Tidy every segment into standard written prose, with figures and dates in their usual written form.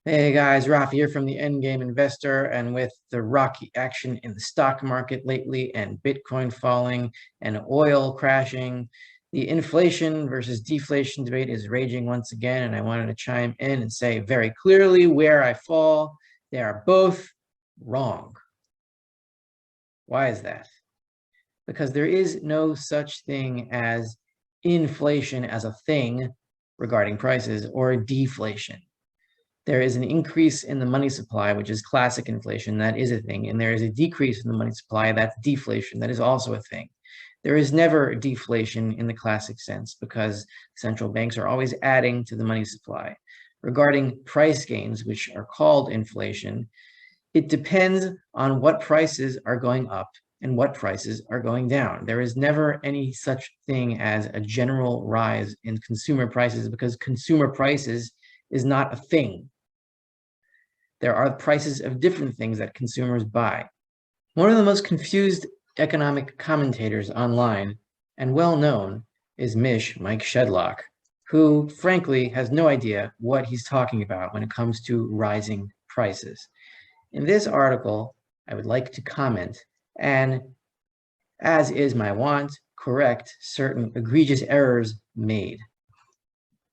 Hey guys, Rafi here from the Endgame Investor, and with the rocky action in the stock market lately and Bitcoin falling and oil crashing, the inflation versus deflation debate is raging once again, and I wanted to chime in and say very clearly where I fall. They are both wrong. Why is that? Because there is no such thing as inflation as a thing regarding prices or deflation. There is an increase in the money supply, which is classic inflation. That is a thing. And there is a decrease in the money supply. That's deflation. That is also a thing. There is never deflation in the classic sense because central banks are always adding to the money supply. Regarding price gains, which are called inflation, it depends on what prices are going up and what prices are going down. There is never any such thing as a general rise in consumer prices because consumer prices is not a thing. There are prices of different things that consumers buy. One of the most confused economic commentators online and well known is Mike Shedlock, who frankly has no idea what he's talking about when it comes to rising prices. In this article, I would like to comment and, as is my wont, correct certain egregious errors made.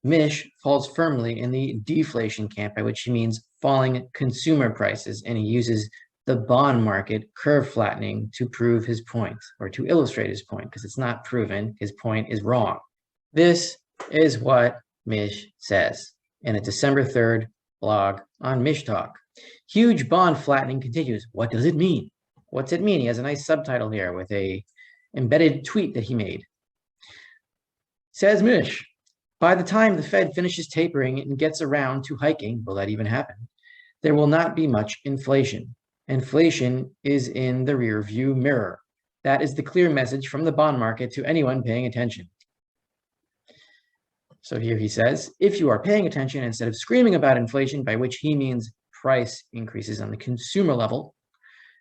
Mish falls firmly in the deflation camp, by which he means falling consumer prices, and he uses the bond market curve flattening to prove his point, or to illustrate his point, because it's not proven. His point is wrong. This is what Mish says in a December 3rd blog on Mish Talk. Huge bond flattening continues. What does it mean? What's it mean? He has a nice subtitle here with a embedded tweet that he made. Says Mish, by the time the Fed finishes tapering and gets around to hiking, will that even happen? There will not be much inflation. Inflation is in the rearview mirror. That is the clear message from the bond market to anyone paying attention. So here he says, if you are paying attention instead of screaming about inflation, by which he means price increases on the consumer level,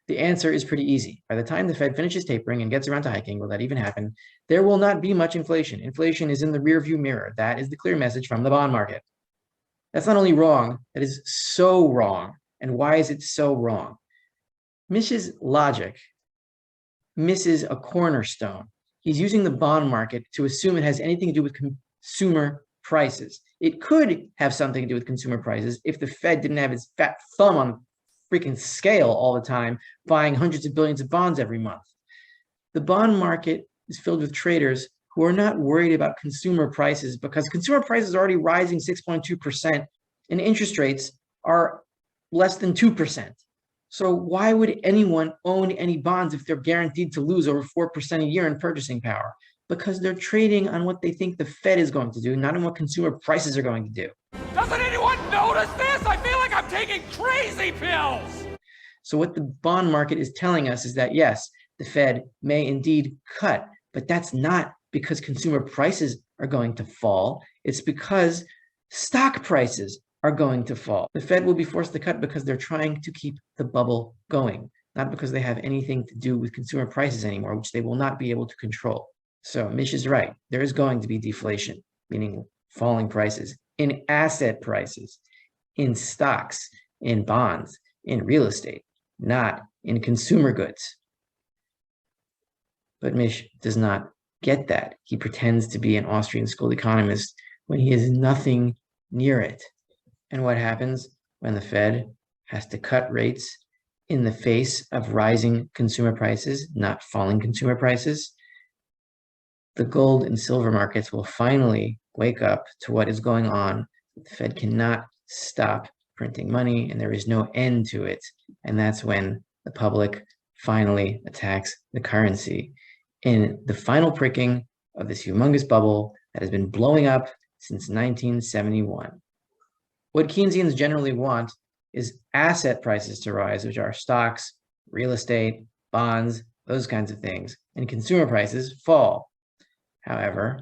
the answer is pretty easy. By the time the Fed finishes tapering and gets around to hiking, will that even happen? There will not be much inflation. Inflation is in the rearview mirror. That is the clear message from the bond market. That's not only wrong, that is so wrong. And why is it so wrong? Mish's logic misses a cornerstone. He's using the bond market to assume it has anything to do with consumer prices. It could have something to do with consumer prices if the Fed didn't have its fat thumb on freaking scale all the time, buying hundreds of billions of bonds every month. The bond market is filled with traders who are not worried about consumer prices because consumer prices are already rising 6.2% and interest rates are less than 2%. So why would anyone own any bonds if they're guaranteed to lose over 4% a year in purchasing power? Because they're trading on what they think the Fed is going to do, not on what consumer prices are going to do. Doesn't anyone notice this? I feel like I'm taking crazy pills. So what the bond market is telling us is that, yes, the Fed may indeed cut, but that's not because consumer prices are going to fall. It's because stock prices are going to fall. The Fed will be forced to cut because they're trying to keep the bubble going, not because they have anything to do with consumer prices anymore, which they will not be able to control. So Mish is right. There is going to be deflation, meaning falling prices in asset prices, in stocks, in bonds, in real estate, not in consumer goods. But Mish does not get that. He pretends to be an Austrian school economist when he is nothing near it. And what happens when the Fed has to cut rates in the face of rising consumer prices, not falling consumer prices? The gold and silver markets will finally wake up to what is going on. The Fed cannot stop printing money, and there is no end to it. And that's when the public finally attacks the currency in the final pricking of this humongous bubble that has been blowing up since 1971. What Keynesians generally want is asset prices to rise, which are stocks, real estate, bonds, those kinds of things, and consumer prices fall. However,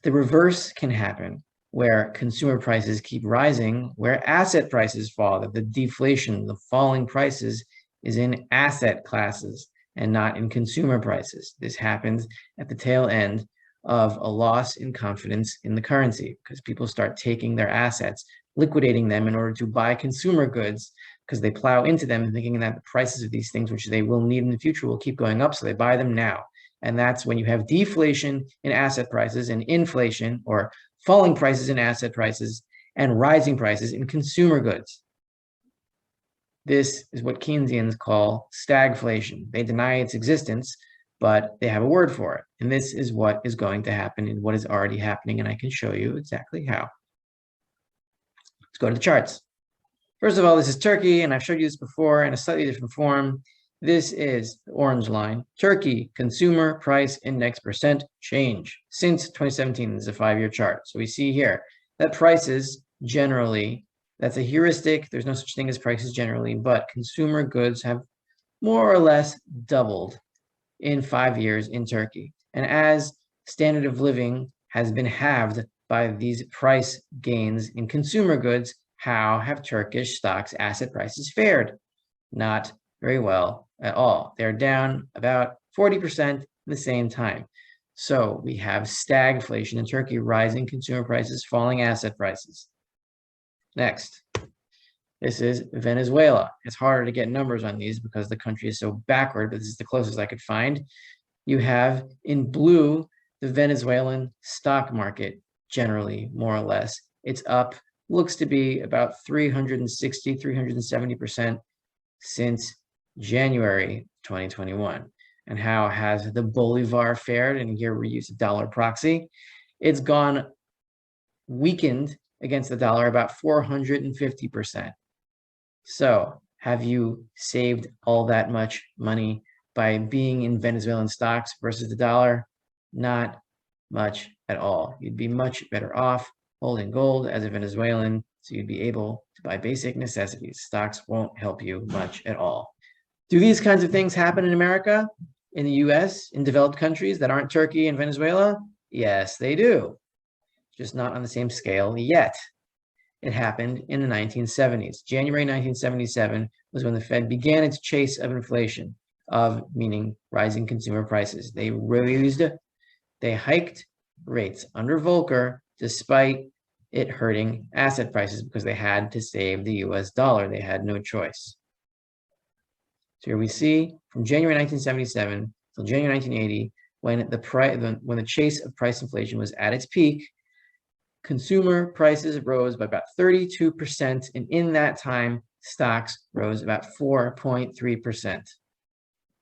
the reverse can happen, where consumer prices keep rising, where asset prices fall, that the deflation, the falling prices is in asset classes and not in consumer prices. This happens at the tail end of a loss in confidence in the currency because people start taking their assets, liquidating them in order to buy consumer goods because they plow into them and thinking that the prices of these things, which they will need in the future, will keep going up. So they buy them now. And that's when you have deflation in asset prices and inflation, or falling prices in asset prices and rising prices in consumer goods. This is what Keynesians call stagflation. They deny its existence, but they have a word for it. And this is what is going to happen and what is already happening. And I can show you exactly how. Let's go to the charts. First of all, this is Turkey, and I've showed you this before in a slightly different form. This is the orange line. Turkey Consumer Price Index percent change since 2017. This is a 5-year chart. So we see here that prices generally, that's a heuristic. There's no such thing as prices generally, but consumer goods have more or less doubled in 5 years in Turkey. And as standard of living has been halved by these price gains in consumer goods, how have Turkish stocks asset prices fared? Not very well at all. They're down about 40% at the same time. So we have stagflation in Turkey, rising consumer prices, falling asset prices. Next, this is Venezuela. It's harder to get numbers on these because the country is so backward, but this is the closest I could find. You have in blue the Venezuelan stock market, generally, more or less. It's up, looks to be about 360, 370% since January 2021. And how has the Bolivar fared? And here we use a dollar proxy. It's gone weakened against the dollar about 450%. So have you saved all that much money by being in Venezuelan stocks versus the dollar? Not much at all. You'd be much better off holding gold as a Venezuelan, so you'd be able to buy basic necessities. Stocks won't help you much at all. Do these kinds of things happen in America, in the US, in developed countries that aren't Turkey and Venezuela? Yes, they do. Just not on the same scale yet. It happened in the 1970s. January 1977 was when the Fed began its chase of inflation, meaning rising consumer prices. They hiked rates under Volcker despite it hurting asset prices because they had to save the US dollar. They had no choice. So here we see from January 1977 till January 1980, when the chase of price inflation was at its peak, consumer prices rose by about 32%, and in that time, stocks rose about 4.3%.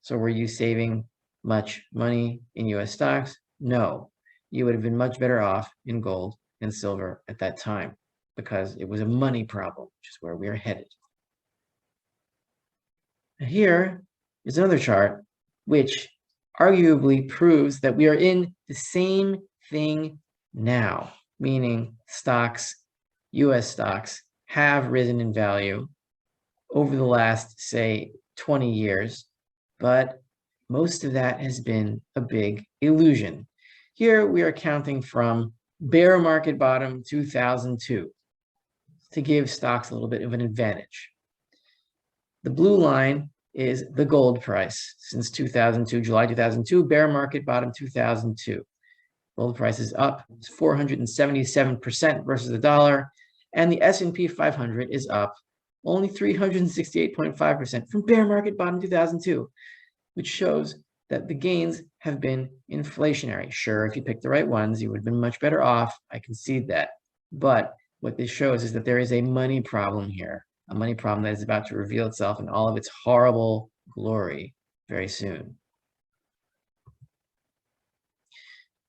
So were you saving much money in US stocks? No, you would have been much better off in gold and silver at that time because it was a money problem, which is where we are headed. Here is another chart which arguably proves that we are in the same thing now, meaning stocks, US stocks, have risen in value over the last, say, 20 years, but most of that has been a big illusion. Here we are counting from bear market bottom 2002 to give stocks a little bit of an advantage. The blue line is the gold price since 2002, July 2002, bear market bottom 2002. Gold price is up 477% versus the dollar, and the S&P 500 is up only 368.5% from bear market bottom 2002, which shows that the gains have been inflationary. Sure, if you picked the right ones, you would have been much better off. I concede that. But what this shows is that there is a money problem here, a money problem that is about to reveal itself in all of its horrible glory very soon.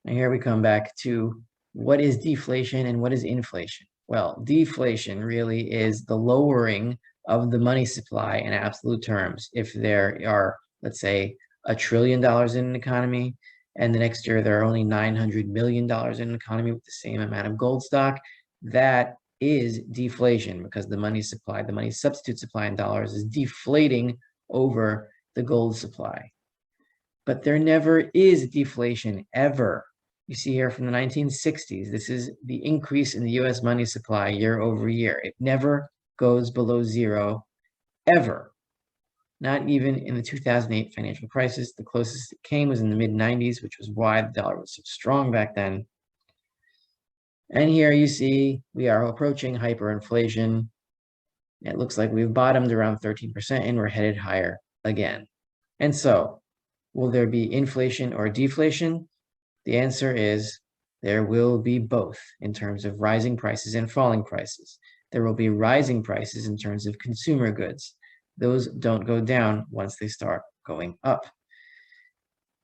And here we come back to what is deflation and what is inflation. Well, deflation really is the lowering of the money supply in absolute terms. If there are, let's say, $1 trillion in an economy, and the next year there are only $900 million in an economy with the same amount of gold stock, that is deflation because the money supply, the money substitute supply in dollars is deflating over the gold supply. But there never is deflation, ever. You see here from the 1960s, this is the increase in the US money supply year over year. It never goes below zero, ever. Not even in the 2008 financial crisis. The closest it came was in the mid-90s, which was why the dollar was so strong back then. And here you see we are approaching hyperinflation. It looks like we've bottomed around 13% and we're headed higher again. And so, will there be inflation or deflation? The answer is there will be both in terms of rising prices and falling prices. There will be rising prices in terms of consumer goods. Those don't go down once they start going up.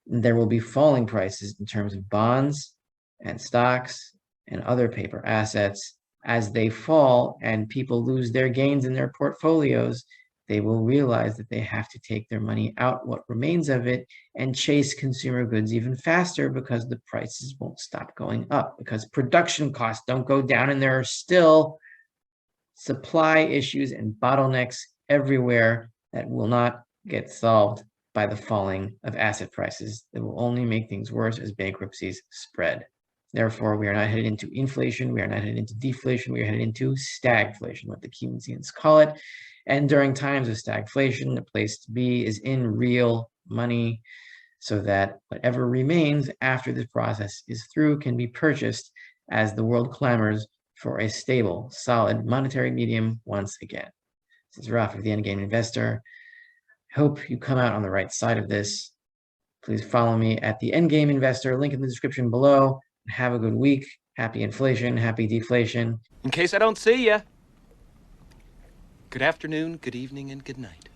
There will be falling prices in terms of bonds and stocks and other paper assets. As they fall and people lose their gains in their portfolios, they will realize that they have to take their money out, what remains of it, and chase consumer goods even faster because the prices won't stop going up, because production costs don't go down, and there are still supply issues and bottlenecks everywhere that will not get solved by the falling of asset prices. That will only make things worse as bankruptcies spread. Therefore, we are not headed into inflation. We are not headed into deflation. We are headed into stagflation, what the Keynesians call it. And during times of stagflation, the place to be is in real money, so that whatever remains after this process is through can be purchased as the world clamors for a stable, solid monetary medium once again. This is Raf of the Endgame Investor. Hope you come out on the right side of this. Please follow me at the Endgame Investor, link in the description below. Have a good week. Happy inflation, happy deflation. In case I don't see ya, good afternoon, good evening, and good night.